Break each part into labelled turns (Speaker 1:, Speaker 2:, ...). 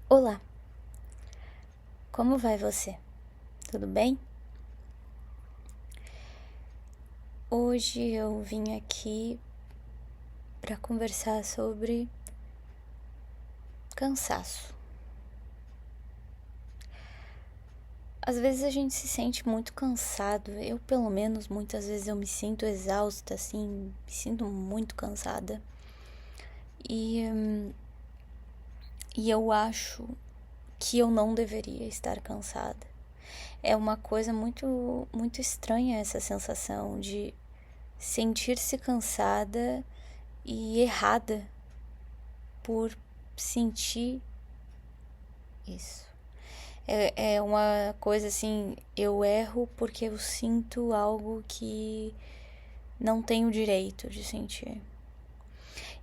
Speaker 1: Olá, como vai você? Tudo bem? Hoje eu vim aqui para conversar sobre cansaço. Às vezes a gente se sente muito cansado. Eu, pelo menos, muitas vezes eu me sinto exausta, assim, me sinto muito cansada. E, hum, e eu acho que eu não deveria estar cansada. É uma coisa muito estranha essa sensação de sentir-se cansada e errada por sentir isso. É uma coisa assim, eu erro porque eu sinto algo que não tenho direito de sentir.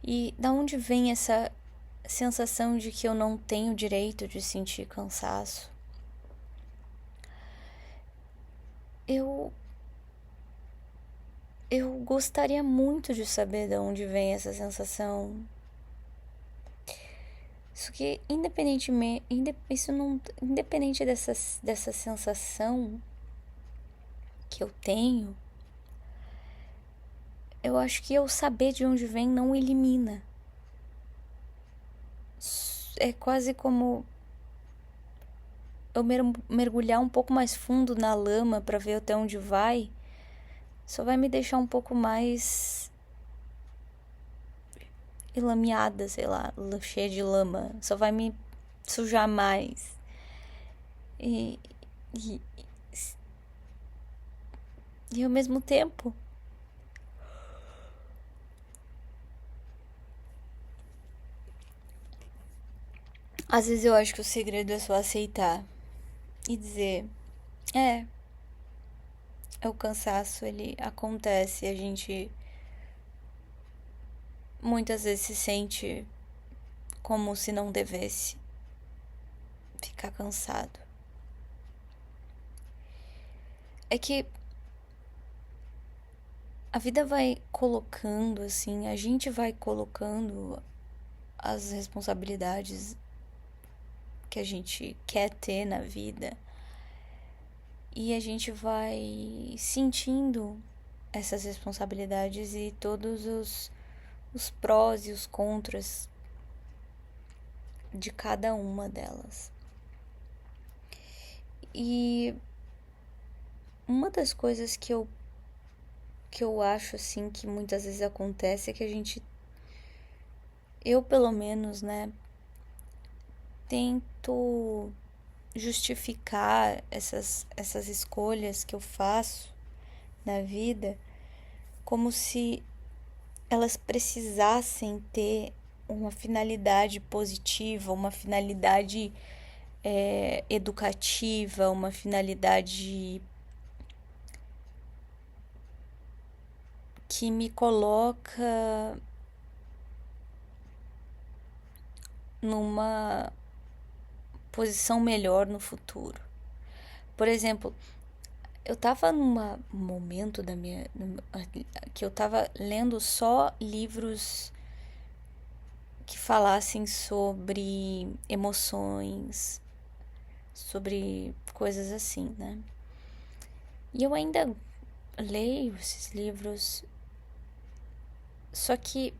Speaker 1: E da onde vem essa sensação de que eu não tenho direito de sentir cansaço? Eu eu gostaria muito de saber de onde vem essa sensação. Isso que independentemente, isso não, independente dessa sensação que eu tenho, eu acho que eu saber de onde vem não elimina. É quase como eu mergulhar um pouco mais fundo na lama para ver até onde vai, só vai me deixar um pouco mais enlameada, sei lá, cheia de lama, só vai me sujar mais. E, e, e ao mesmo tempo, às vezes eu acho que o segredo é só aceitar e dizer: é, o cansaço ele acontece, a gente muitas vezes se sente como se não devesse ficar cansado. É que a vida vai colocando, assim, a gente vai colocando as responsabilidades que a gente quer ter na vida e a gente vai sentindo essas responsabilidades e todos os prós e os contras de cada uma delas. E uma das coisas que eu acho assim que muitas vezes acontece é que a gente, eu pelo menos, né, tento justificar essas escolhas que eu faço na vida como se elas precisassem ter uma finalidade positiva, uma finalidade educativa, uma finalidade que me coloca numa posição melhor no futuro. Por exemplo, eu tava num momento da minha que eu tava lendo só livros que falassem sobre emoções, sobre coisas assim, né? E eu ainda leio esses livros, só que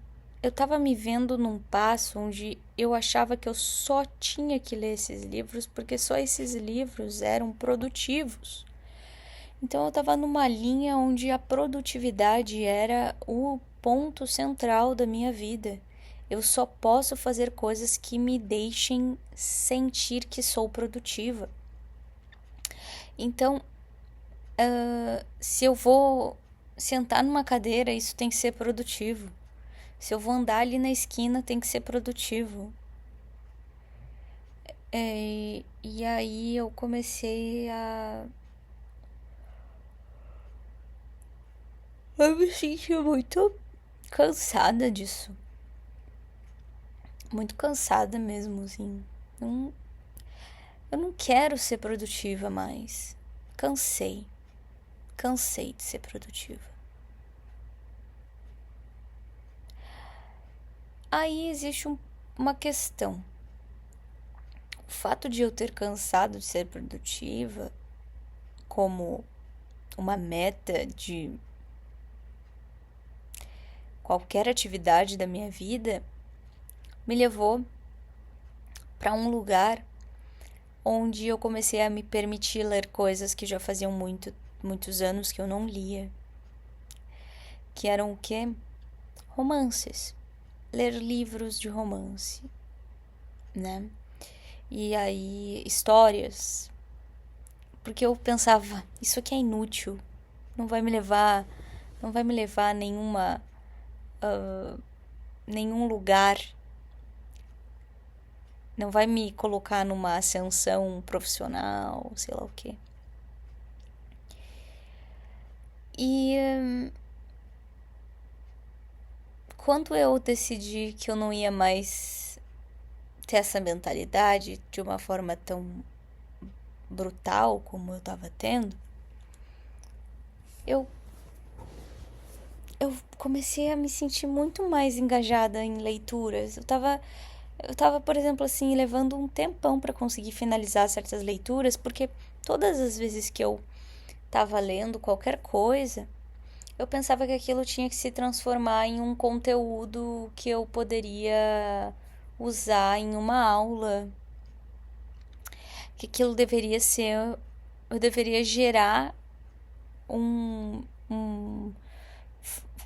Speaker 1: eu tava me vendo num passo onde eu achava que eu só tinha que ler esses livros porque só esses livros eram produtivos. Então eu estava numa linha onde a produtividade era o ponto central da minha vida. Eu só posso fazer coisas que me deixem sentir que sou produtiva. Então, se eu vou sentar numa cadeira, isso tem que ser produtivo. Se eu vou andar ali na esquina, tem que ser produtivo. E aí eu comecei eu me senti muito cansada disso. Muito cansada mesmo, assim. Não, eu não quero ser produtiva mais. Cansei. Cansei de ser produtiva. Aí existe uma questão. fato de eu ter cansado de ser produtiva como uma meta de qualquer atividade da minha vida me levou para um lugar onde eu comecei a me permitir ler coisas que já faziam muitos anos que eu não lia, que eram o quê? Romances. Ler livros de romance, né? E aí, histórias. Porque eu pensava, isso aqui é inútil, não vai me levar a nenhum lugar, não vai me colocar numa ascensão profissional, sei lá o quê. E quando eu decidi que eu não ia mais ter essa mentalidade de uma forma tão brutal como eu tava tendo, eu comecei a me sentir muito mais engajada em leituras. Eu tava, por exemplo, assim, levando um tempão para conseguir finalizar certas leituras, porque todas as vezes que eu tava lendo qualquer coisa, eu pensava que aquilo tinha que se transformar em um conteúdo que eu poderia usar em uma aula, que aquilo deveria ser, eu deveria gerar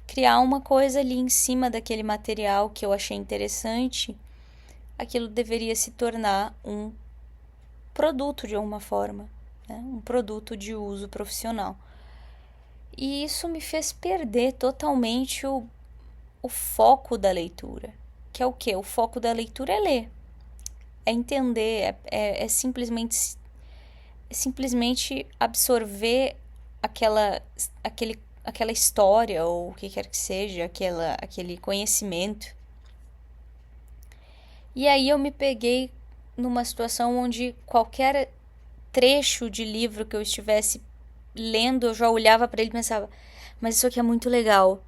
Speaker 1: criar uma coisa ali em cima daquele material que eu achei interessante. Aquilo deveria se tornar um produto de alguma forma, né? Um produto de uso profissional. E isso me fez perder totalmente o foco da leitura. Que é o quê? O foco da leitura é ler, é entender, é simplesmente absorver aquela história ou o que quer que seja, aquele conhecimento. E aí eu me peguei numa situação onde qualquer trecho de livro que eu estivesse lendo, eu já olhava para ele e pensava, mas isso aqui é muito legal.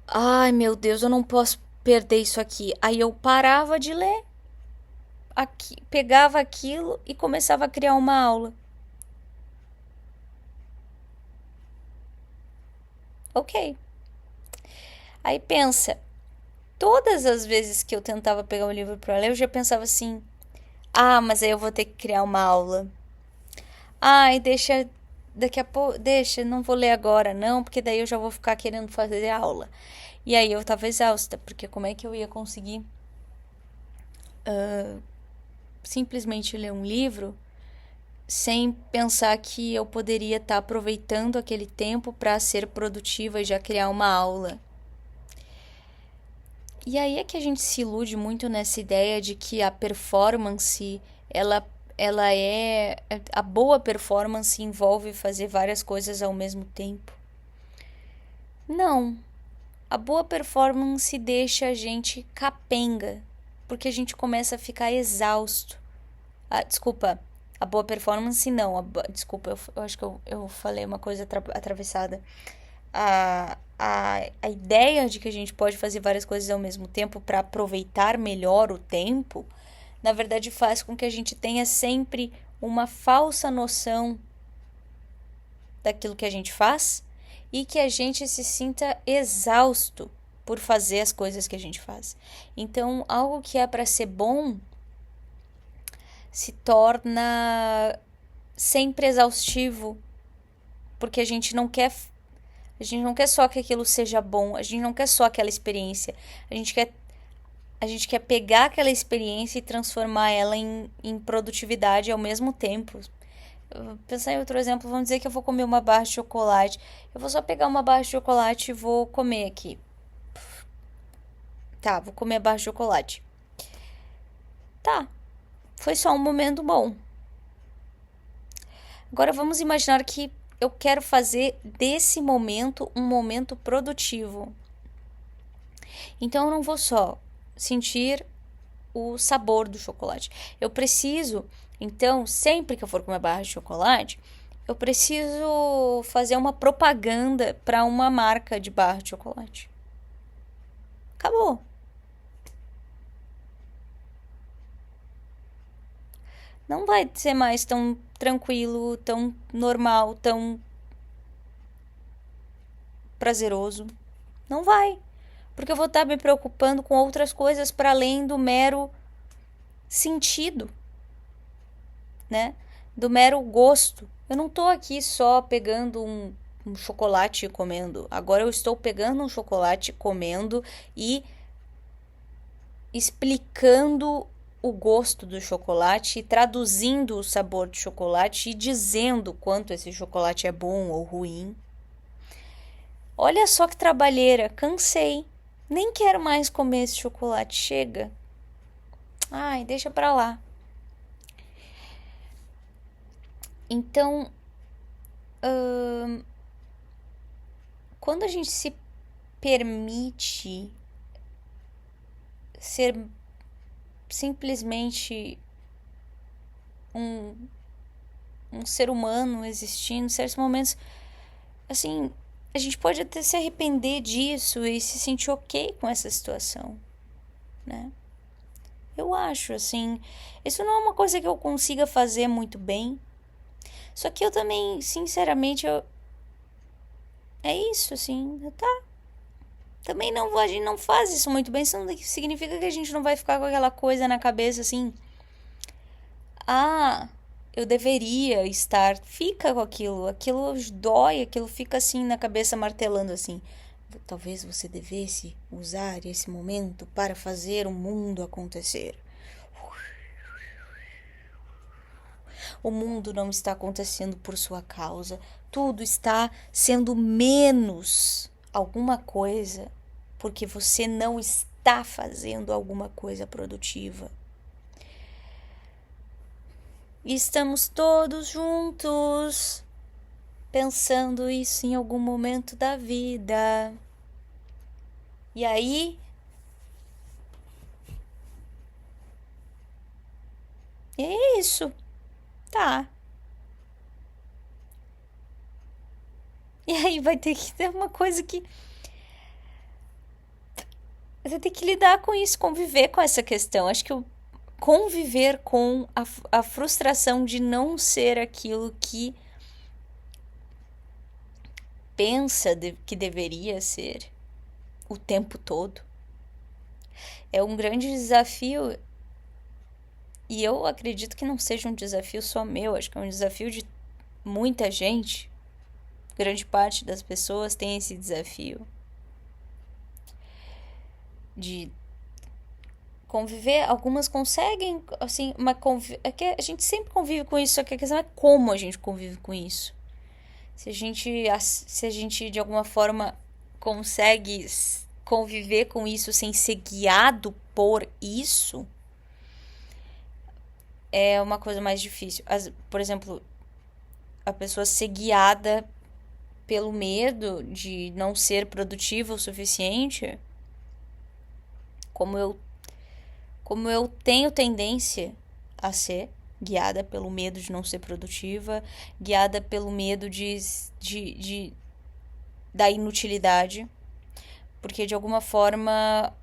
Speaker 1: Ai, meu Deus, eu não posso perder isso aqui. Aí eu parava de ler, pegava aquilo e começava a criar uma aula. Ok. Aí pensa, todas as vezes que eu tentava pegar um livro para ler, eu já pensava assim: ah, mas aí eu vou ter que criar uma aula. Ai, deixa, daqui a pouco, deixa, não vou ler agora não, porque daí eu já vou ficar querendo fazer aula. E aí eu tava exausta, porque como é que eu ia conseguir simplesmente ler um livro sem pensar que eu poderia estar aproveitando aquele tempo para ser produtiva e já criar uma aula? E aí é que a gente se ilude muito nessa ideia de que a performance, ela é... A boa performance envolve fazer várias coisas ao mesmo tempo. Não. A boa performance deixa a gente capenga, porque a gente começa a ficar exausto. Ah, desculpa, a boa performance não. Desculpa, eu acho que eu falei uma coisa atravessada. A ideia de que a gente pode fazer várias coisas ao mesmo tempo para aproveitar melhor o tempo, na verdade faz com que a gente tenha sempre uma falsa noção daquilo que a gente faz e que a gente se sinta exausto por fazer as coisas que a gente faz. Então, algo que é para ser bom se torna sempre exaustivo, porque a gente não quer só que aquilo seja bom, a gente não quer só aquela experiência. A gente quer pegar aquela experiência e transformar ela em produtividade ao mesmo tempo. Pensar em outro exemplo, vamos dizer que eu vou comer uma barra de chocolate. Eu vou só pegar uma barra de chocolate e vou comer aqui. Tá, vou comer a barra de chocolate. Tá, foi só um momento bom. Agora vamos imaginar que eu quero fazer desse momento um momento produtivo. Então eu não vou só sentir o sabor do chocolate. Eu preciso, então, sempre que eu for comer barra de chocolate, eu preciso fazer uma propaganda para uma marca de barra de chocolate. Acabou. não vai ser mais tão tranquilo, tão normal, tão prazeroso. Não vai. Porque eu vou estar me preocupando com outras coisas para além do mero sentido, né? Do mero gosto. Eu não tô aqui só pegando um chocolate e comendo. Agora eu estou pegando um chocolate, comendo e explicando o gosto do chocolate, traduzindo o sabor do chocolate e dizendo quanto esse chocolate é bom ou ruim. Olha só que trabalheira, cansei. Nem quero mais comer esse chocolate, chega. Ai, deixa pra lá. Então, quando a gente se permite ser simplesmente um ser humano existindo, em certos momentos, assim, a gente pode até se arrepender disso e se sentir ok com essa situação, né? Eu acho, assim, isso não é uma coisa que eu consiga fazer muito bem. Só que eu também, sinceramente, é isso, assim, tá. Também não, a gente não faz isso muito bem, isso não significa que a gente não vai ficar com aquela coisa na cabeça, assim, ah, eu deveria estar, fica com aquilo dói, aquilo fica assim na cabeça martelando assim. Talvez você devesse usar esse momento para fazer o mundo acontecer. O mundo não está acontecendo por sua causa. Tudo está sendo menos alguma coisa porque você não está fazendo alguma coisa produtiva. E estamos todos juntos pensando isso em algum momento da vida. E aí, é isso. Tá. E aí vai ter que ter uma coisa que você tem que lidar com isso, conviver com essa questão. Acho que conviver com a frustração de não ser aquilo que pensa que deveria ser o tempo todo é um grande desafio. E eu acredito que não seja um desafio só meu, acho que é um desafio de muita gente. Grande parte das pessoas tem esse desafio de conviver. Algumas conseguem, assim, é que a gente sempre convive com isso, só que a questão é como a gente convive com isso. Se a gente de alguma forma consegue conviver com isso sem ser guiado por isso, é uma coisa mais difícil. Por exemplo, a pessoa ser guiada pelo medo de não ser produtiva o suficiente, como eu tenho tendência a ser guiada pelo medo de não ser produtiva, guiada pelo medo da inutilidade, porque de alguma forma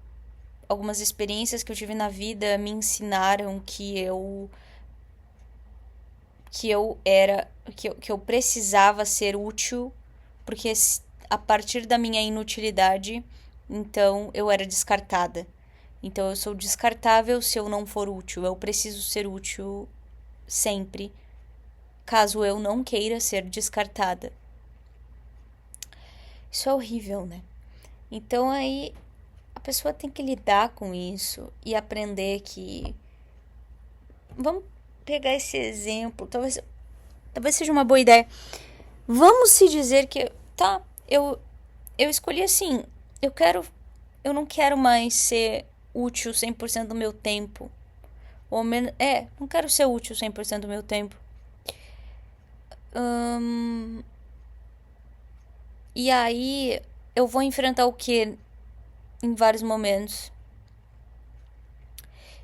Speaker 1: algumas experiências que eu tive na vida me ensinaram que eu precisava ser útil, porque a partir da minha inutilidade, então eu era descartada. Então eu sou descartável se eu não for útil. Eu preciso ser útil sempre, caso eu não queira ser descartada. Isso é horrível, né? Então aí a pessoa tem que lidar com isso e aprender que vamos pegar esse exemplo, talvez seja uma boa ideia. Vamos se dizer que tá, eu escolhi assim, eu não quero mais ser útil 100% do meu tempo. Ou menos, não quero ser útil 100% do meu tempo. E aí eu vou enfrentar o que em vários momentos?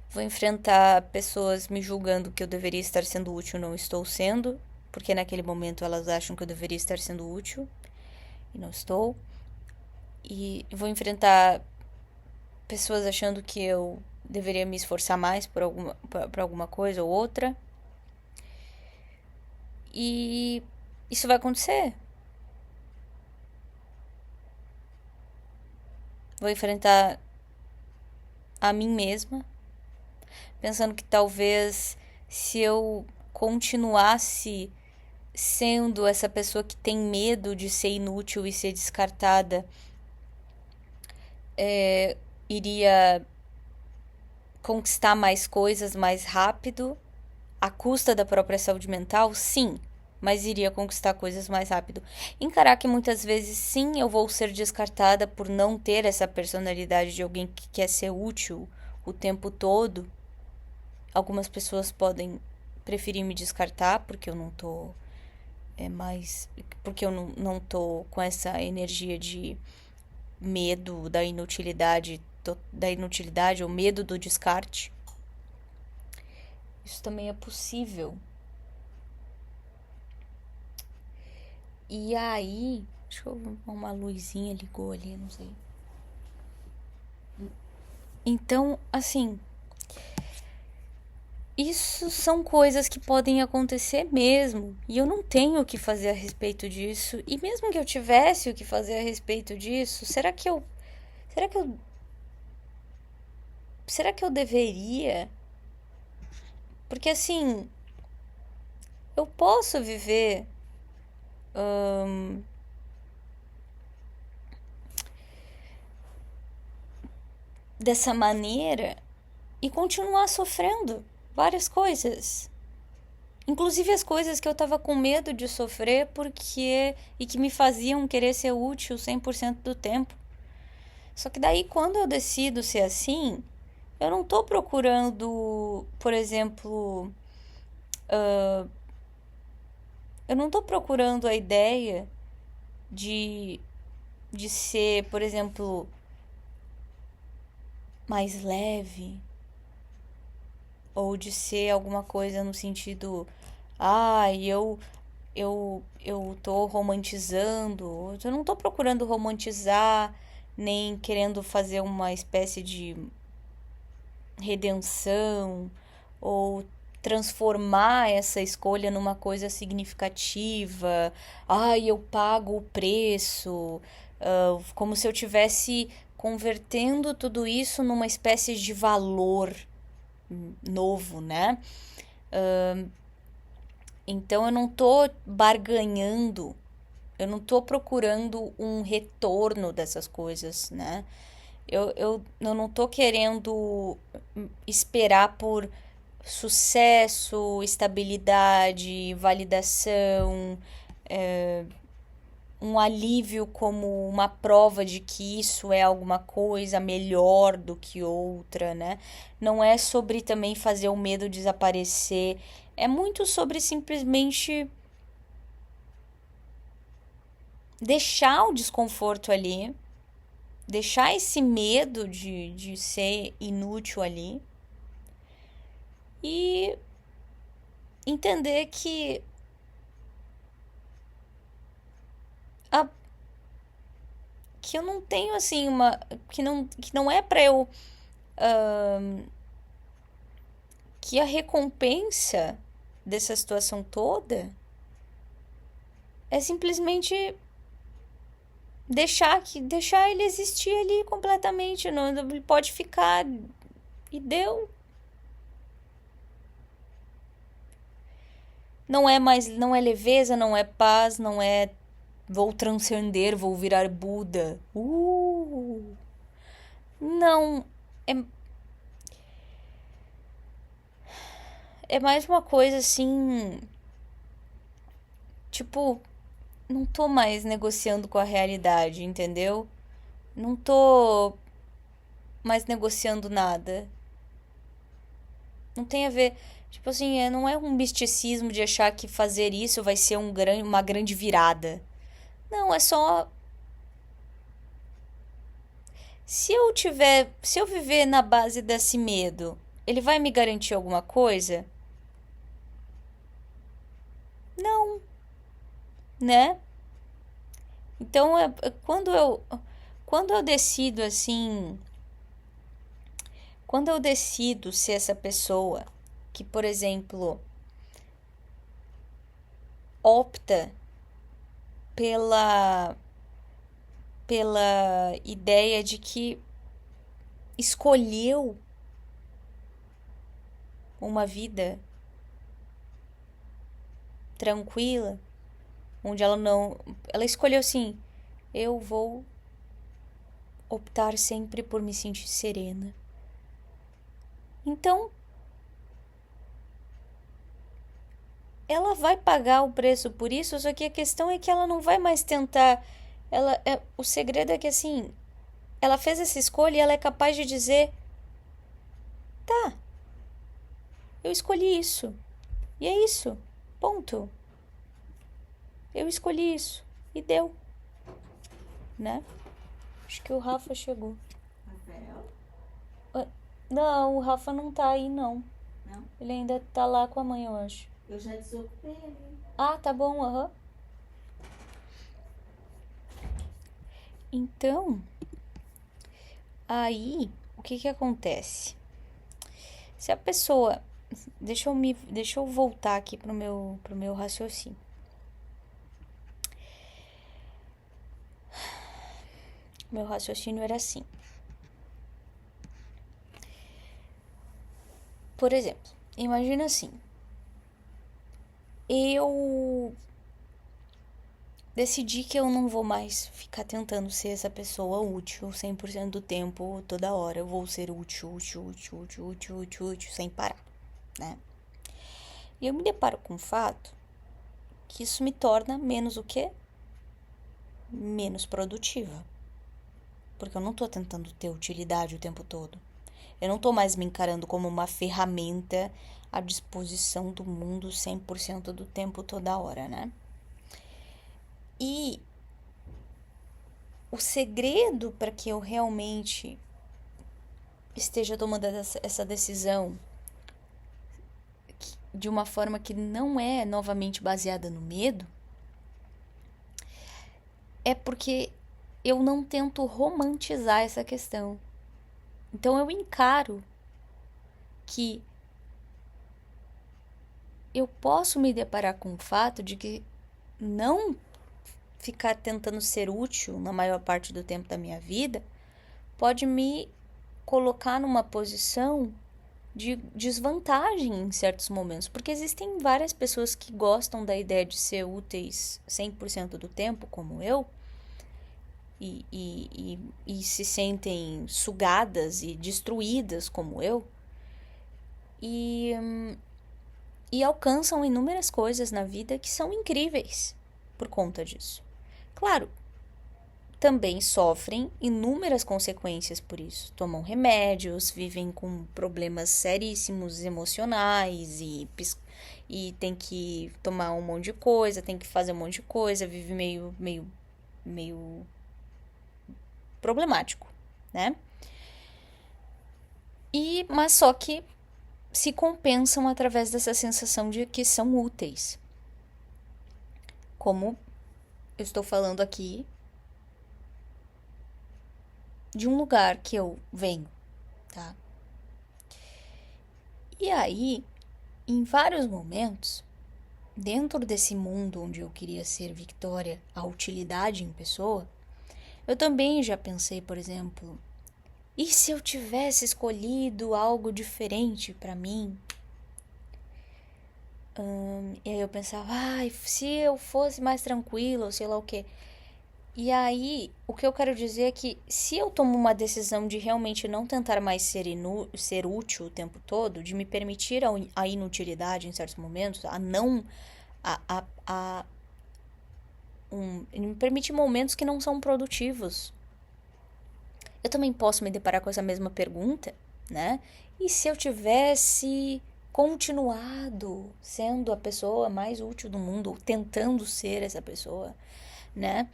Speaker 1: Vou enfrentar pessoas me julgando que eu deveria estar sendo útil e não estou sendo, porque naquele momento elas acham que eu deveria estar sendo útil e não estou. E vou enfrentar pessoas achando que eu deveria me esforçar mais por alguma coisa ou outra E isso vai acontecer. Vou enfrentar a mim mesma, pensando que talvez se eu continuasse sendo essa pessoa que tem medo de ser inútil e ser descartada, iria conquistar mais coisas mais rápido, à custa da própria saúde mental? Sim, mas iria conquistar coisas mais rápido. Encarar que muitas vezes sim eu vou ser descartada por não ter essa personalidade de alguém que quer ser útil o tempo todo. Algumas pessoas podem preferir me descartar porque eu não tô mais porque eu não tô com essa energia de medo da inutilidade ou medo do descarte. Isso também é possível. E aí, acho que uma luzinha ligou ali, não sei. Então, assim, isso são coisas que podem acontecer mesmo. E eu não tenho o que fazer a respeito disso. E mesmo que eu tivesse o que fazer a respeito disso, será que eu, será que eu deveria? Porque assim, eu posso viver dessa maneira e continuar sofrendo várias coisas. Inclusive as coisas que eu tava com medo de sofrer porque e que me faziam querer ser útil 100% do tempo. Só que daí quando eu decido ser assim, eu não tô procurando, por exemplo, eu não tô procurando a ideia de de ser, por exemplo, mais leve ou de ser alguma coisa no sentido, eu tô romantizando. Eu não tô procurando romantizar, nem querendo fazer uma espécie de redenção ou transformar essa escolha numa coisa significativa. Eu pago o preço, como se eu tivesse convertendo tudo isso numa espécie de valor novo, né? Então eu não tô barganhando, eu não tô procurando um retorno dessas coisas, né? Eu não tô querendo esperar por sucesso, estabilidade, validação, um alívio como uma prova de que isso é alguma coisa melhor do que outra, né? Não é sobre também fazer o medo desaparecer, é muito sobre simplesmente deixar o desconforto ali, deixar esse medo de ser inútil ali e entender a, que eu não tenho assim uma. Que não é pra eu. Que a recompensa dessa situação toda é simplesmente deixar ele existir ali completamente. Não, ele pode ficar. E deu. Não é leveza, não é paz, não é vou transcender, vou virar Buda. Não, é, é mais uma coisa assim, tipo, não tô mais negociando com a realidade, entendeu? Não tô mais negociando nada. Não tem a ver, tipo assim, não é um misticismo de achar que fazer isso vai ser uma grande virada. Não, é só se eu viver na base desse medo, ele vai me garantir alguma coisa? Não, né? Então, quando eu decido assim, quando eu decido ser essa pessoa que, por exemplo, opta pela ideia de que escolheu uma vida tranquila, onde ela escolheu assim, eu vou optar sempre por me sentir serena. Então, ela vai pagar o preço por isso, só que a questão é que ela não vai mais tentar. O segredo é que assim, ela fez essa escolha e ela é capaz de dizer: tá, eu escolhi isso. E é isso. Ponto. Eu escolhi isso. E deu. Né? Acho que o Rafa chegou.
Speaker 2: Rafael?
Speaker 1: Não, o Rafa não tá aí, não.
Speaker 2: Não?
Speaker 1: Ele ainda tá lá com a mãe, eu acho.
Speaker 2: Eu já desocupei ali.
Speaker 1: Ah, tá bom, aham. Então, aí, o que acontece? Se a pessoa... Deixa eu voltar aqui pro meu raciocínio. Meu raciocínio era assim. Por exemplo, imagina assim. Eu decidi que eu não vou mais ficar tentando ser essa pessoa útil 100% do tempo, toda hora. Eu vou ser útil, sem parar, né? E eu me deparo com o fato que isso me torna menos o quê? Menos produtiva. Porque eu não tô tentando ter utilidade o tempo todo. Eu não tô mais me encarando como uma ferramenta à disposição do mundo 100% do tempo, toda hora, né? E o segredo para que eu realmente esteja tomando essa decisão de uma forma que não é novamente baseada no medo é porque eu não tento romantizar essa questão. Então eu encaro que eu posso me deparar com o fato de que não ficar tentando ser útil na maior parte do tempo da minha vida pode me colocar numa posição de desvantagem em certos momentos, porque existem várias pessoas que gostam da ideia de ser úteis 100% do tempo, como eu, e se sentem sugadas e destruídas, como eu, e alcançam inúmeras coisas na vida que são incríveis por conta disso. Claro, também sofrem inúmeras consequências por isso. Tomam remédios, vivem com problemas seríssimos emocionais e tem que tomar um monte de coisa, tem que fazer um monte de coisa, vive meio problemático, né? Mas só que se compensam através dessa sensação de que são úteis. Como eu estou falando aqui de um lugar que eu venho, tá? E aí, em vários momentos, dentro desse mundo onde eu queria ser Victoria, a utilidade em pessoa, eu também já pensei, por exemplo, e se eu tivesse escolhido algo diferente para mim? E aí eu pensava, se eu fosse mais tranquila, ou sei lá o quê. E aí, o que eu quero dizer é que se eu tomo uma decisão de realmente não tentar mais ser útil o tempo todo, de me permitir a inutilidade em certos momentos, me permitir momentos que não são produtivos. Eu também posso me deparar com essa mesma pergunta, né? E se eu tivesse continuado sendo a pessoa mais útil do mundo, ou tentando ser essa pessoa, né?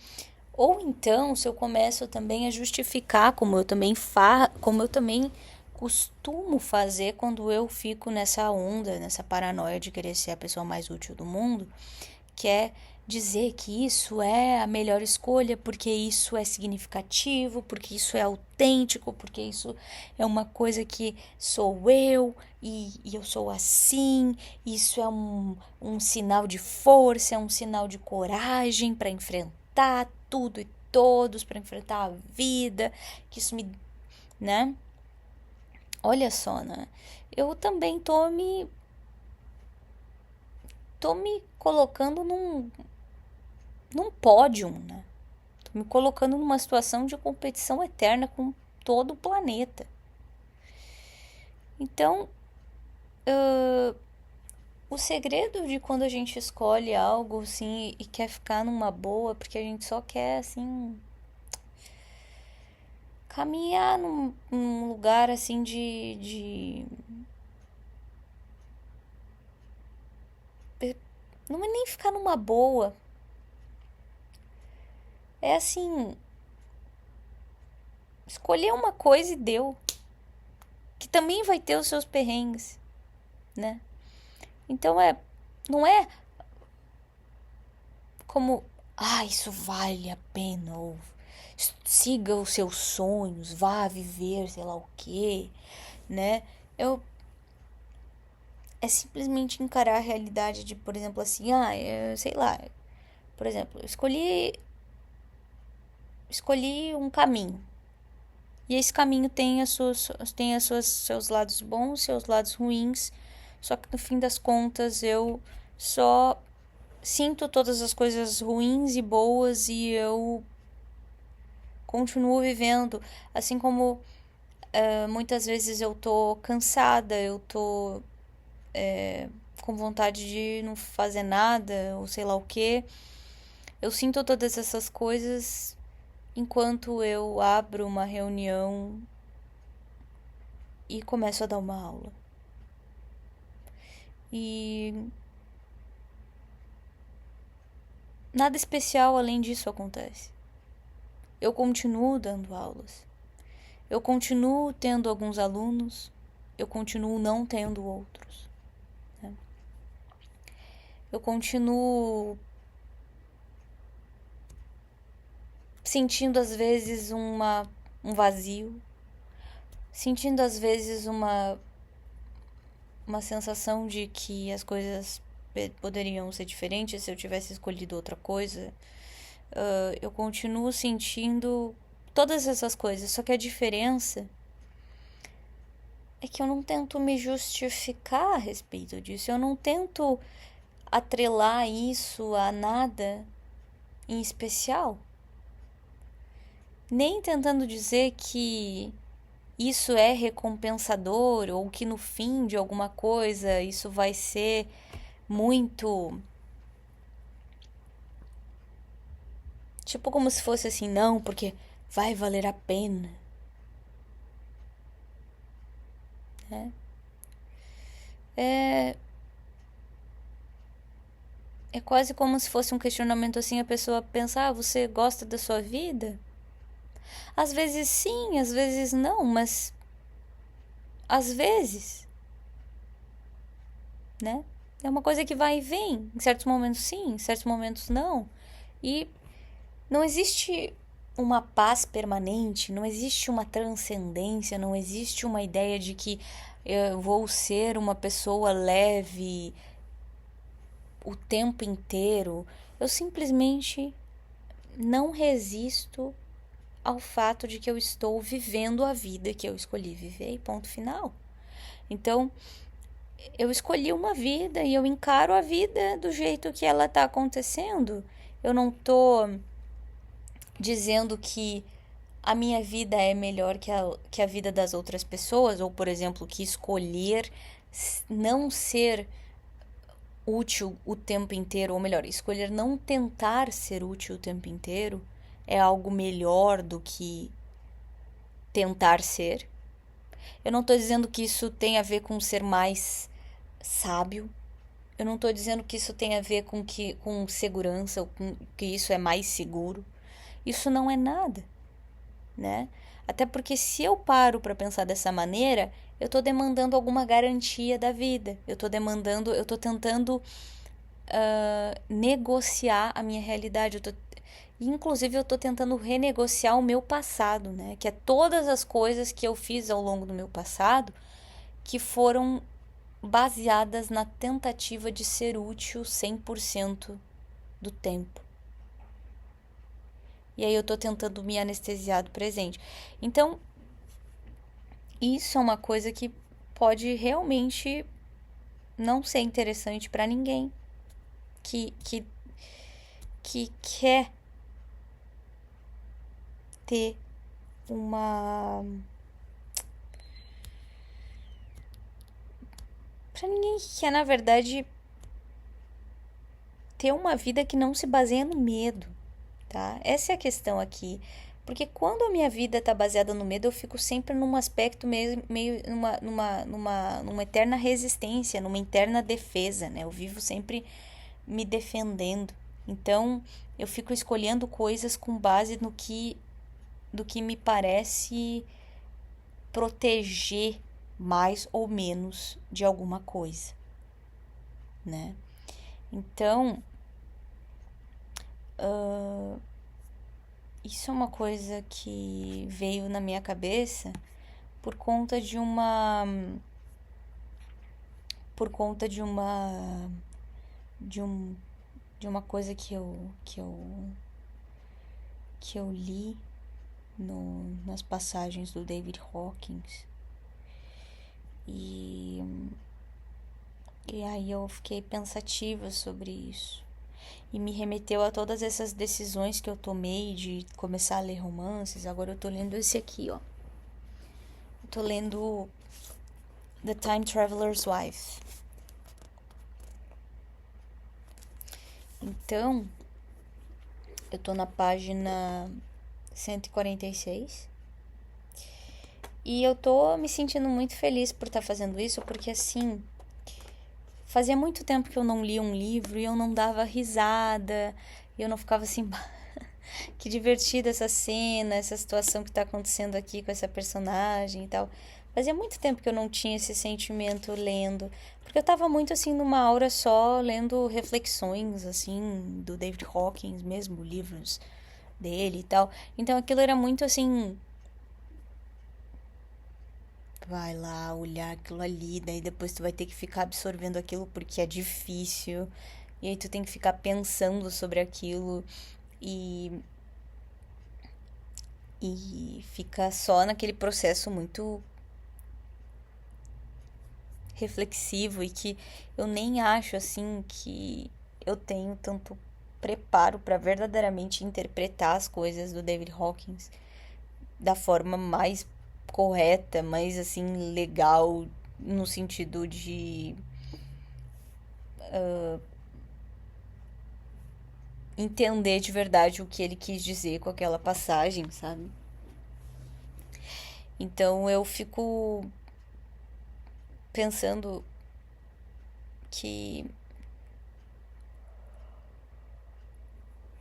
Speaker 1: Ou então, se eu começo também a justificar, como eu também costumo fazer quando eu fico nessa onda, nessa paranoia de querer ser a pessoa mais útil do mundo, que é dizer que isso é a melhor escolha, porque isso é significativo, porque isso é autêntico, porque isso é uma coisa que sou eu e eu sou assim. Isso é um sinal de força, é um sinal de coragem para enfrentar tudo e todos, para enfrentar a vida, que isso me, né? Olha só, né? Eu também tô me colocando num pódio, né? Tô me colocando numa situação de competição eterna com todo o planeta. Então, o segredo de quando a gente escolhe algo, assim, e quer ficar numa boa, porque a gente só quer, assim, caminhar num lugar, assim, não é nem ficar numa boa. É assim, escolher uma coisa e deu. Que também vai ter os seus perrengues, né? Então não é como, isso vale a pena, ou siga os seus sonhos, vá viver, sei lá o quê, né? Eu É simplesmente encarar a realidade de, por exemplo, assim, sei lá, por exemplo, eu escolhi um caminho. E esse caminho tem seus lados bons, seus lados ruins. Só que no fim das contas eu só sinto todas as coisas ruins e boas e eu continuo vivendo. Assim como muitas vezes eu tô cansada, eu tô com vontade de não fazer nada ou sei lá o que. Eu sinto todas essas coisas enquanto eu abro uma reunião e começo a dar uma aula. E nada especial além disso acontece. Eu continuo dando aulas. Eu continuo tendo alguns alunos. Eu continuo não tendo outros. Né? Eu continuo sentindo às vezes um vazio. Sentindo às vezes uma sensação de que as coisas poderiam ser diferentes se eu tivesse escolhido outra coisa. Eu continuo sentindo todas essas coisas, só que a diferença é que eu não tento me justificar a respeito disso, eu não tento atrelar isso a nada em especial, nem tentando dizer que isso é recompensador ou que no fim de alguma coisa isso vai ser muito, tipo, como se fosse assim, não, porque vai valer a pena, né? É quase como se fosse um questionamento assim, a pessoa pensa, você gosta da sua vida? Às vezes sim, às vezes não, mas às vezes, né? É uma coisa que vai e vem. Em certos momentos sim, em certos momentos não. E não existe uma paz permanente, não existe uma transcendência, não existe uma ideia de que eu vou ser uma pessoa leve o tempo inteiro. Eu simplesmente não resisto ao fato de que eu estou vivendo a vida que eu escolhi viver e ponto final. Então, eu escolhi uma vida e eu encaro a vida do jeito que ela está acontecendo. Eu não tô dizendo que a minha vida é melhor que a vida das outras pessoas, ou, por exemplo, que escolher não ser útil o tempo inteiro, ou melhor, escolher não tentar ser útil o tempo inteiro é algo melhor do que tentar ser. Eu não estou dizendo que isso tem a ver com ser mais sábio. Eu não estou dizendo que isso tem a ver com segurança ou com que isso é mais seguro. Isso não é nada, né? Até porque se eu paro para pensar dessa maneira, eu estou demandando alguma garantia da vida. Eu estou tentando negociar a minha realidade. Inclusive, eu tô tentando renegociar o meu passado, né? Que é todas as coisas que eu fiz ao longo do meu passado que foram baseadas na tentativa de ser útil 100% do tempo. E aí eu tô tentando me anestesiar do presente. Então, isso é uma coisa que pode realmente não ser interessante para ninguém que quer ter uma. Pra ninguém que quer, na verdade, ter uma vida que não se baseia no medo, tá? Essa é a questão aqui. Porque quando a minha vida tá baseada no medo, eu fico sempre num aspecto meio numa eterna resistência, numa interna defesa, né? Eu vivo sempre me defendendo. Então, eu fico escolhendo coisas com base do que me parece proteger mais ou menos de alguma coisa, né? Então, isso é uma coisa que veio na minha cabeça por conta de uma por conta de um de uma coisa que eu li nas passagens do David Hawkins. E aí eu fiquei pensativa sobre isso. E me remeteu a todas essas decisões que eu tomei de começar a ler romances. Agora eu tô lendo esse aqui, ó. Eu tô lendo The Time Traveler's Wife. Então, eu tô na página 146. E eu tô me sentindo muito feliz por estar fazendo isso, porque assim, fazia muito tempo que eu não lia um livro e eu não dava risada, e eu não ficava assim, que divertida essa cena, essa situação que tá acontecendo aqui com essa personagem e tal. Fazia muito tempo que eu não tinha esse sentimento lendo, porque eu tava muito assim numa aura só, lendo reflexões assim do David Hawkins mesmo, livros dele e tal. Então aquilo era muito assim, vai lá olhar aquilo ali, daí depois tu vai ter que ficar absorvendo aquilo porque é difícil. E aí tu tem que ficar pensando sobre aquilo e fica só naquele processo muito reflexivo e que eu nem acho assim que eu tenho tanto preparo para verdadeiramente interpretar as coisas do David Hawkins da forma mais correta, mais assim legal no sentido de entender de verdade o que ele quis dizer com aquela passagem, sabe? Então eu fico pensando que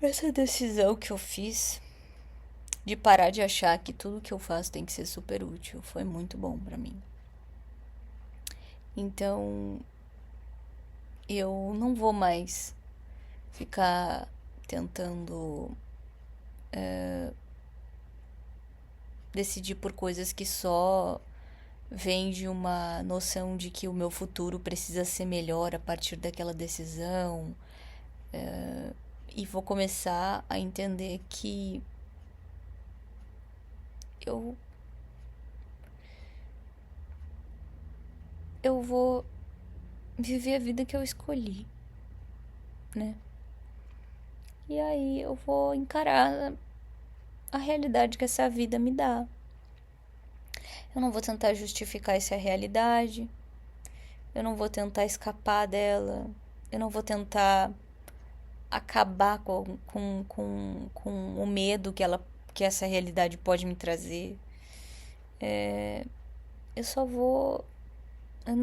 Speaker 1: essa decisão que eu fiz de parar de achar que tudo que eu faço tem que ser super útil foi muito bom pra mim. Então eu não vou mais ficar tentando decidir por coisas que só vêm de uma noção de que o meu futuro precisa ser melhor a partir daquela decisão. E vou começar a entender que eu eu vou viver a vida que eu escolhi, né? E aí eu vou encarar a realidade que essa vida me dá. Eu não vou tentar justificar essa realidade. Eu não vou tentar escapar dela. Eu não vou tentar acabar com o medo que essa realidade pode me trazer. Eu só vou.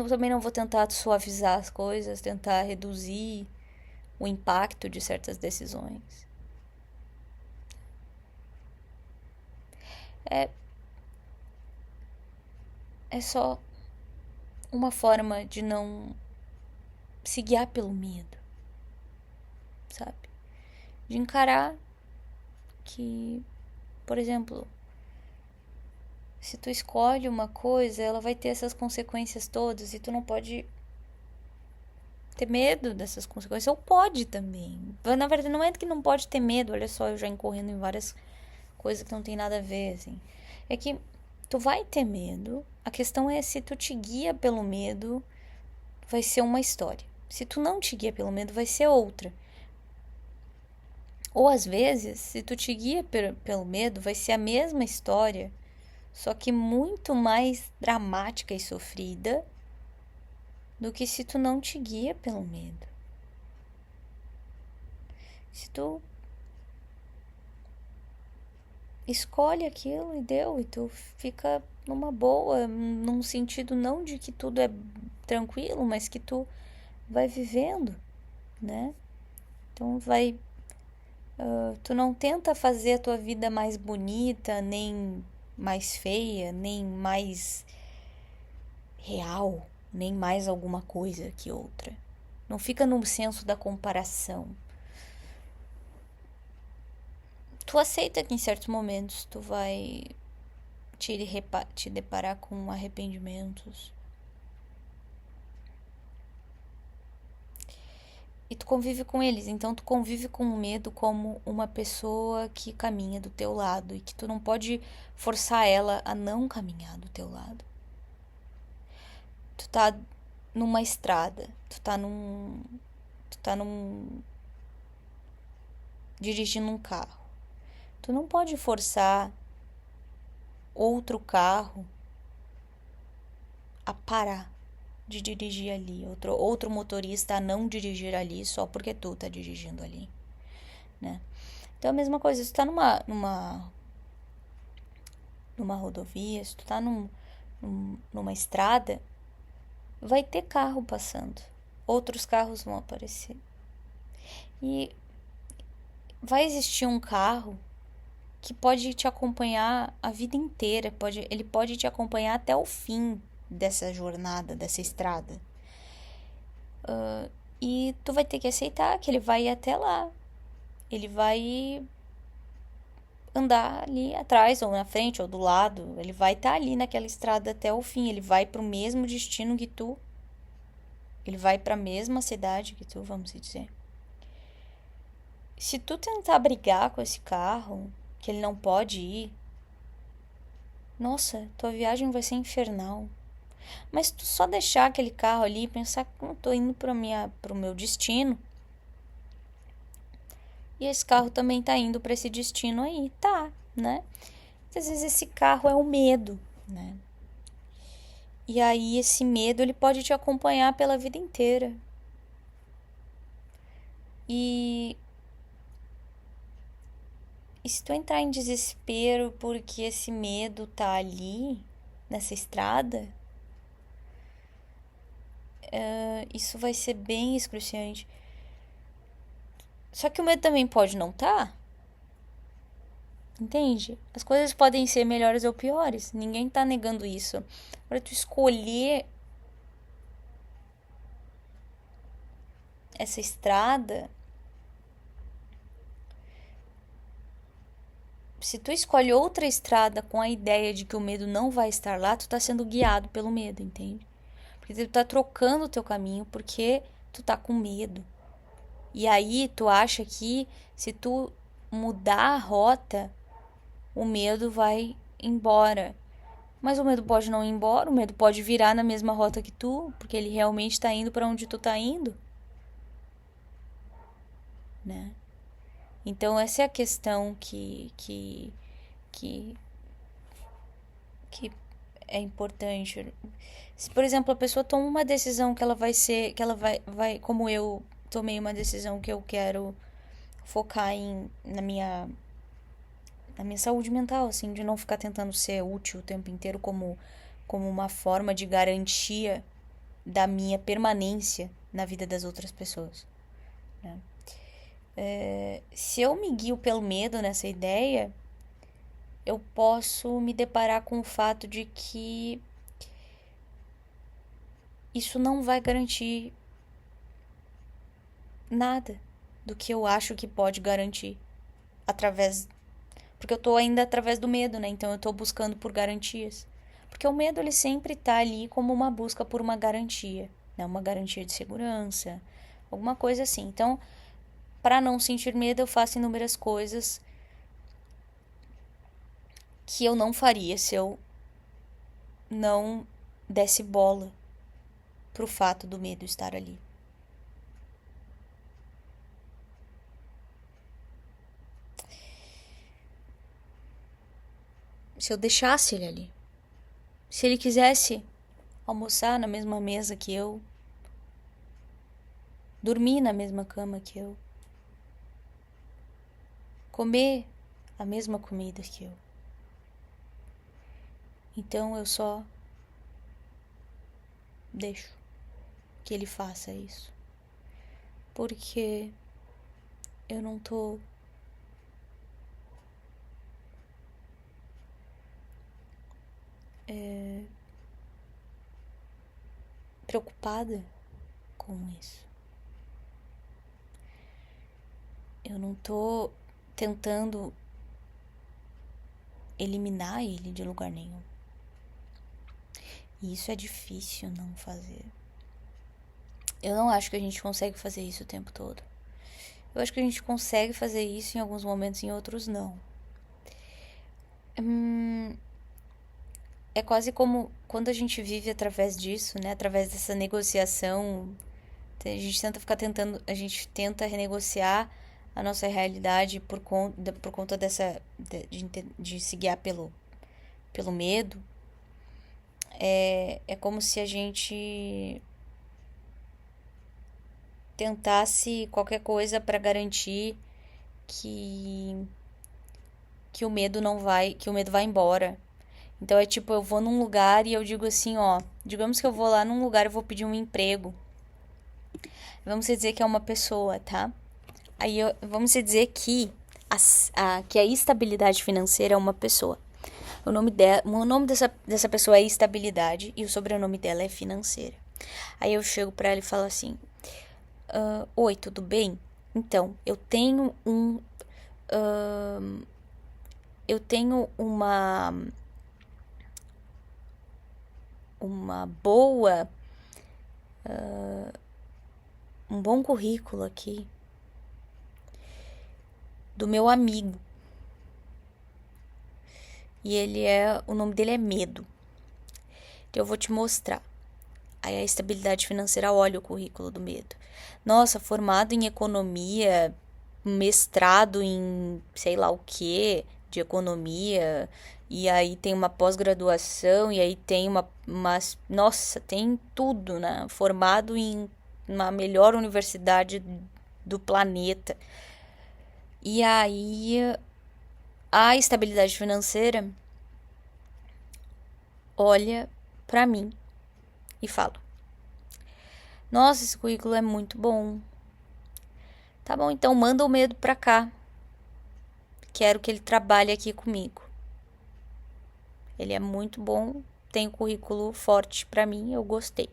Speaker 1: Também não vou tentar suavizar as coisas, tentar reduzir o impacto de certas decisões. É, é só uma forma de não se guiar pelo medo, sabe? De encarar que, por exemplo, se tu escolhe uma coisa, ela vai ter essas consequências todas e tu não pode ter medo dessas consequências. Ou pode também. Na verdade, não é que não pode ter medo. Olha só, eu já incorrendo em várias coisas que não tem nada a ver, assim. É que tu vai ter medo. A questão é se tu te guia pelo medo, vai ser uma história. Se tu não te guia pelo medo, vai ser outra. Ou às vezes, se tu te guia pelo medo, vai ser a mesma história, só que muito mais dramática e sofrida do que se tu não te guia pelo medo. Se tu escolhe aquilo e deu, e tu fica numa boa, num sentido não de que tudo é tranquilo, mas que tu vai vivendo, né? Então tu não tenta fazer a tua vida mais bonita, nem mais feia, nem mais real, nem mais alguma coisa que outra. Não fica no senso da comparação. Tu aceita que em certos momentos tu vai te deparar com arrependimentos. E tu convive com eles, então tu convive com o medo como uma pessoa que caminha do teu lado e que tu não pode forçar ela a não caminhar do teu lado. Tu tá numa estrada, tu tá dirigindo um carro. Tu não pode forçar outro carro a parar de dirigir ali, outro motorista a não dirigir ali só porque tu tá dirigindo ali, né? Então a mesma coisa, se tu tá numa rodovia, se tu tá numa estrada, vai ter carro passando, outros carros vão aparecer. E vai existir um carro que pode te acompanhar a vida inteira, ele pode te acompanhar até o fim dessa jornada, dessa estrada. E tu vai ter que aceitar que ele vai até lá. Ele vai andar ali atrás, ou na frente, ou do lado. Ele vai estar ali naquela estrada até o fim. Ele vai para o mesmo destino que tu. Ele vai para a mesma cidade que tu, vamos dizer. Se tu tentar brigar com esse carro, que ele não pode ir, nossa, tua viagem vai ser infernal. Mas se tu só deixar aquele carro ali e pensar que eu tô indo pro meu destino, e esse carro também tá indo para esse destino aí, tá, né? Às vezes esse carro é o medo, né? E aí esse medo ele pode te acompanhar pela vida inteira. E se tu entrar em desespero porque esse medo tá ali, nessa estrada, isso vai ser bem excruciante. Só que o medo também pode não tá, entende? As coisas podem ser melhores ou piores, ninguém tá negando isso. Para tu escolher essa estrada, se tu escolhe outra estrada com a ideia de que o medo não vai estar lá, tu tá sendo guiado pelo medo, entende? Porque tu tá trocando o teu caminho porque tu tá com medo. E aí tu acha que se tu mudar a rota, o medo vai embora. Mas o medo pode não ir embora, o medo pode virar na mesma rota que tu, porque ele realmente tá indo para onde tu tá indo, né? Então essa é a questão que é importante. Se, por exemplo, a pessoa toma uma decisão que ela vai ser, que ela vai, como eu tomei uma decisão que eu quero focar na minha saúde mental, assim, de não ficar tentando ser útil o tempo inteiro como uma forma de garantia da minha permanência na vida das outras pessoas, né? Se eu me guio pelo medo nessa ideia, eu posso me deparar com o fato de que isso não vai garantir nada, do que eu acho que pode garantir através, porque eu tô ainda através do medo, né? Então eu tô buscando por garantias. Porque o medo ele sempre tá ali como uma busca por uma garantia, né? Uma garantia de segurança, alguma coisa assim. Então, para não sentir medo, eu faço inúmeras coisas que eu não faria se eu não desse bola pro fato do medo estar ali. Se eu deixasse ele ali. Se ele quisesse almoçar na mesma mesa que eu, dormir na mesma cama que eu, comer a mesma comida que eu. Então eu só deixo que ele faça isso. Porque eu não tô preocupada com isso. Eu não tô tentando eliminar ele de lugar nenhum. E isso é difícil não fazer. Eu não acho que a gente consegue fazer isso o tempo todo. Eu acho que a gente consegue fazer isso em alguns momentos, em outros não. É quase como quando a gente vive através disso, né? Através dessa negociação, a gente tenta renegociar a nossa realidade por conta de se guiar pelo medo. É como se a gente tentasse qualquer coisa para garantir que o medo vai embora. Então é tipo, eu vou num lugar e eu digo assim, ó, digamos que eu vou lá num lugar e vou pedir um emprego. Vamos dizer que é uma pessoa, tá? Vamos dizer que que a estabilidade financeira é uma pessoa. O nome dessa pessoa é estabilidade e o sobrenome dela é financeira. Aí eu chego pra ela e falo assim, oi, tudo bem? Então, eu tenho uma boa, um bom currículo aqui do meu amigo. E o nome dele é Medo. Então eu vou te mostrar. Aí a estabilidade financeira olha o currículo do Medo. Nossa, formado em economia, mestrado em sei lá o que de economia, e aí tem uma pós-graduação, e aí tem nossa, tem tudo, né? Formado em uma melhor universidade do planeta. E aí a estabilidade financeira olha pra mim e fala: nossa, esse currículo é muito bom. Tá bom, então manda o Medo pra cá. Quero que ele trabalhe aqui comigo. Ele é muito bom, tem um currículo forte pra mim, eu gostei.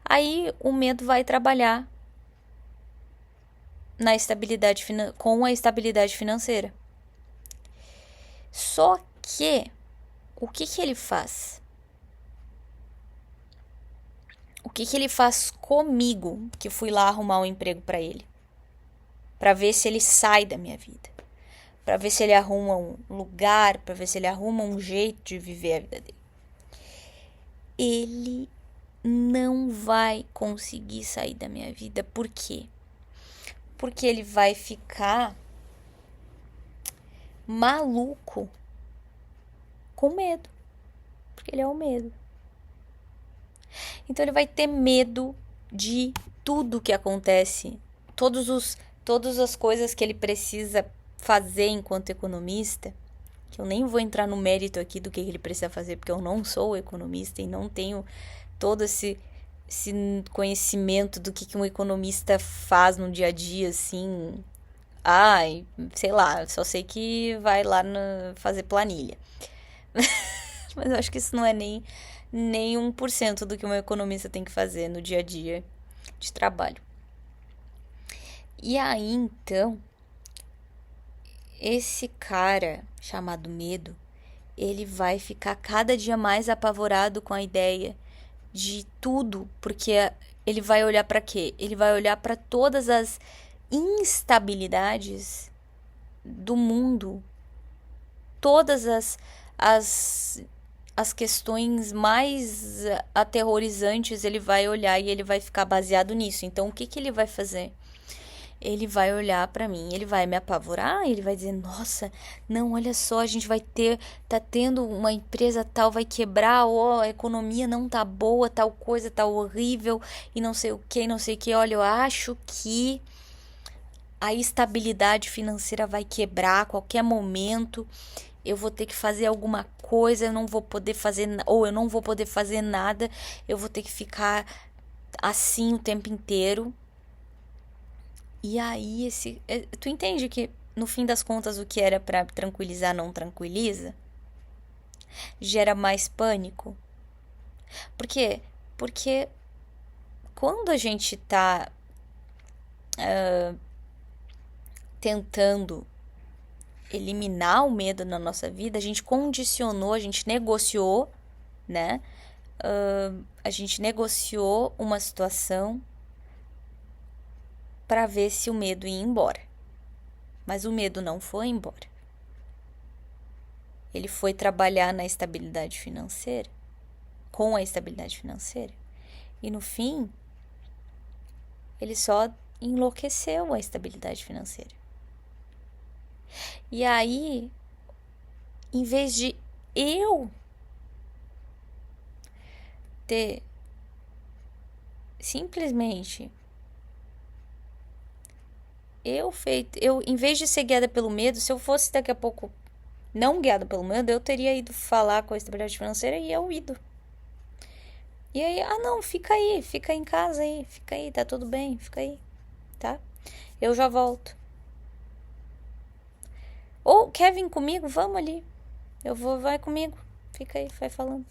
Speaker 1: Aí o Medo vai trabalhar com a estabilidade financeira. Só que o que ele faz? O que ele faz comigo, que fui lá arrumar um emprego pra ele? Pra ver se ele sai da minha vida. Pra ver se ele arruma um lugar, pra ver se ele arruma um jeito de viver a vida dele. Ele não vai conseguir sair da minha vida. Por quê? Porque ele vai ficar maluco com medo. Porque ele é o medo. Então ele vai ter medo de tudo que acontece. Todas as coisas que ele precisa fazer enquanto economista. Que eu nem vou entrar no mérito aqui do que ele precisa fazer, porque eu não sou economista e não tenho todo esse conhecimento do que um economista faz no dia a dia, assim. Ai, sei lá, só sei que vai lá fazer planilha. Mas eu acho que isso não é nem 1% do que um economista tem que fazer no dia a dia de trabalho. E aí então, esse cara chamado medo, ele vai ficar cada dia mais apavorado com a ideia de tudo, porque ele vai olhar para quê? Ele vai olhar para todas as instabilidades do mundo, todas as, as questões mais aterrorizantes ele vai olhar e ele vai ficar baseado nisso. Então, o que que ele vai fazer? Ele vai olhar para mim, ele vai me apavorar, ele vai dizer: "Nossa, não, olha só, a gente vai ter, tá tendo uma empresa tal vai quebrar, ó, a economia não tá boa, tal coisa tá horrível e não sei o que, não sei o que. Olha, eu acho que a estabilidade financeira vai quebrar a qualquer momento. Eu vou ter que fazer alguma coisa, eu não vou poder fazer, ou eu não vou poder fazer nada, eu vou ter que ficar assim o tempo inteiro." E aí tu entende que no fim das contas o que era para tranquilizar não tranquiliza? Gera mais pânico? Por quê? Porque quando a gente tá tentando eliminar o medo na nossa vida, a gente condicionou, a gente negociou, né? A gente negociou uma situação para ver se o medo ia embora. Mas o medo não foi embora. Ele foi trabalhar na estabilidade financeira, com a estabilidade financeira. E no fim, ele só enlouqueceu a estabilidade financeira. E aí, em vez de eu ter simplesmente em vez de ser guiada pelo medo, se eu fosse daqui a pouco não guiada pelo medo, eu teria ido falar com a estabilidade financeira e eu ido. E aí, não, fica em casa aí, fica aí, tá tudo bem, fica aí, tá? Eu já volto. Ou quer vir comigo? Vamos ali. Vai comigo. Fica aí, vai falando.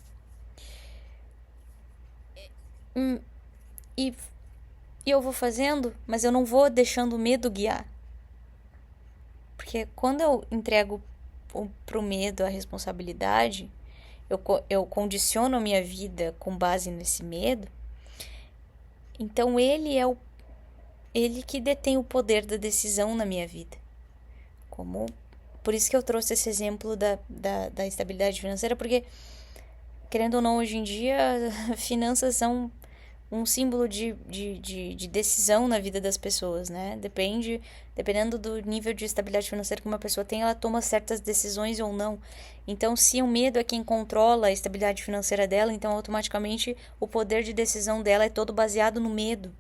Speaker 1: E eu vou fazendo, mas eu não vou deixando o medo guiar. Porque quando eu entrego pro medo a responsabilidade, eu condiciono a minha vida com base nesse medo, então ele que detém o poder da decisão na minha vida. Por isso que eu trouxe esse exemplo da estabilidade financeira, porque, querendo ou não, hoje em dia, finanças são um símbolo de decisão na vida das pessoas, né? Dependendo do nível de estabilidade financeira que uma pessoa tem, ela toma certas decisões ou não. Então, se o medo é quem controla a estabilidade financeira dela, então automaticamente o poder de decisão dela é todo baseado no medo.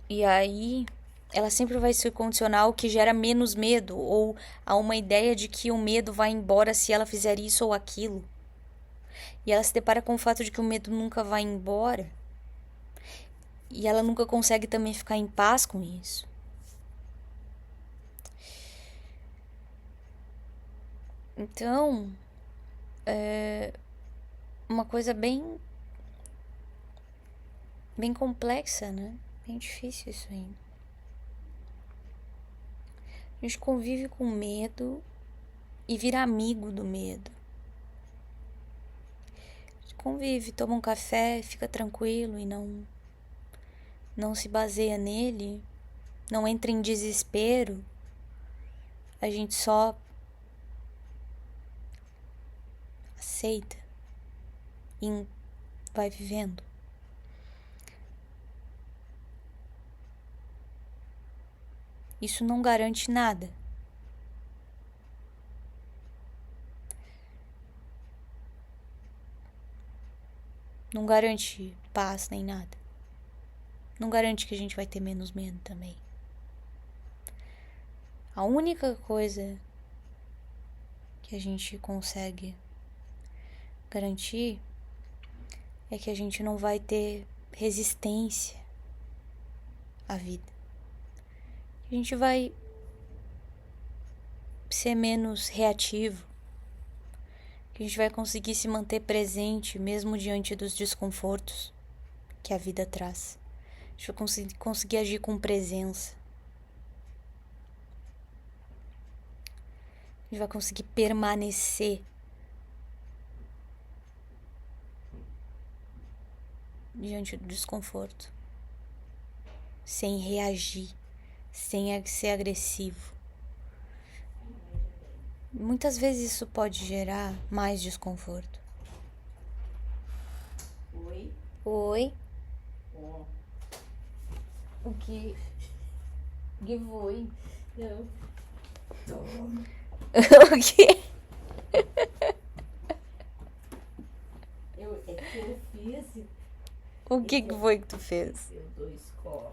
Speaker 1: E aí, ela sempre vai se condicionar ao que gera menos medo, ou a uma ideia de que o medo vai embora se ela fizer isso ou aquilo. E ela se depara com o fato de que o medo nunca vai embora. E ela nunca consegue também ficar em paz com isso. Então, é uma coisa bem complexa, né? Bem difícil isso aí. A gente convive com medo e vira amigo do medo. A gente convive, toma um café, fica tranquilo e não se baseia nele, não entra em desespero. A gente só aceita e vai vivendo. Isso não garante nada. Não garante paz nem nada. Não garante que a gente vai ter menos medo também. A única coisa que a gente consegue garantir é que a gente não vai ter resistência à vida. A gente vai ser menos reativo. Que a gente vai conseguir se manter presente mesmo diante dos desconfortos. que a vida traz. A gente vai conseguir agir com presença. A gente vai conseguir permanecer diante do desconforto, sem reagir, sem ser agressivo. Muitas vezes isso pode gerar mais desconforto.
Speaker 2: Oi?
Speaker 1: Oi?
Speaker 2: Ó.
Speaker 1: O que? O que foi?
Speaker 2: Não.
Speaker 1: O que?
Speaker 2: É que eu fiz.
Speaker 1: O que foi que tu fez?
Speaker 2: Eu dou escola.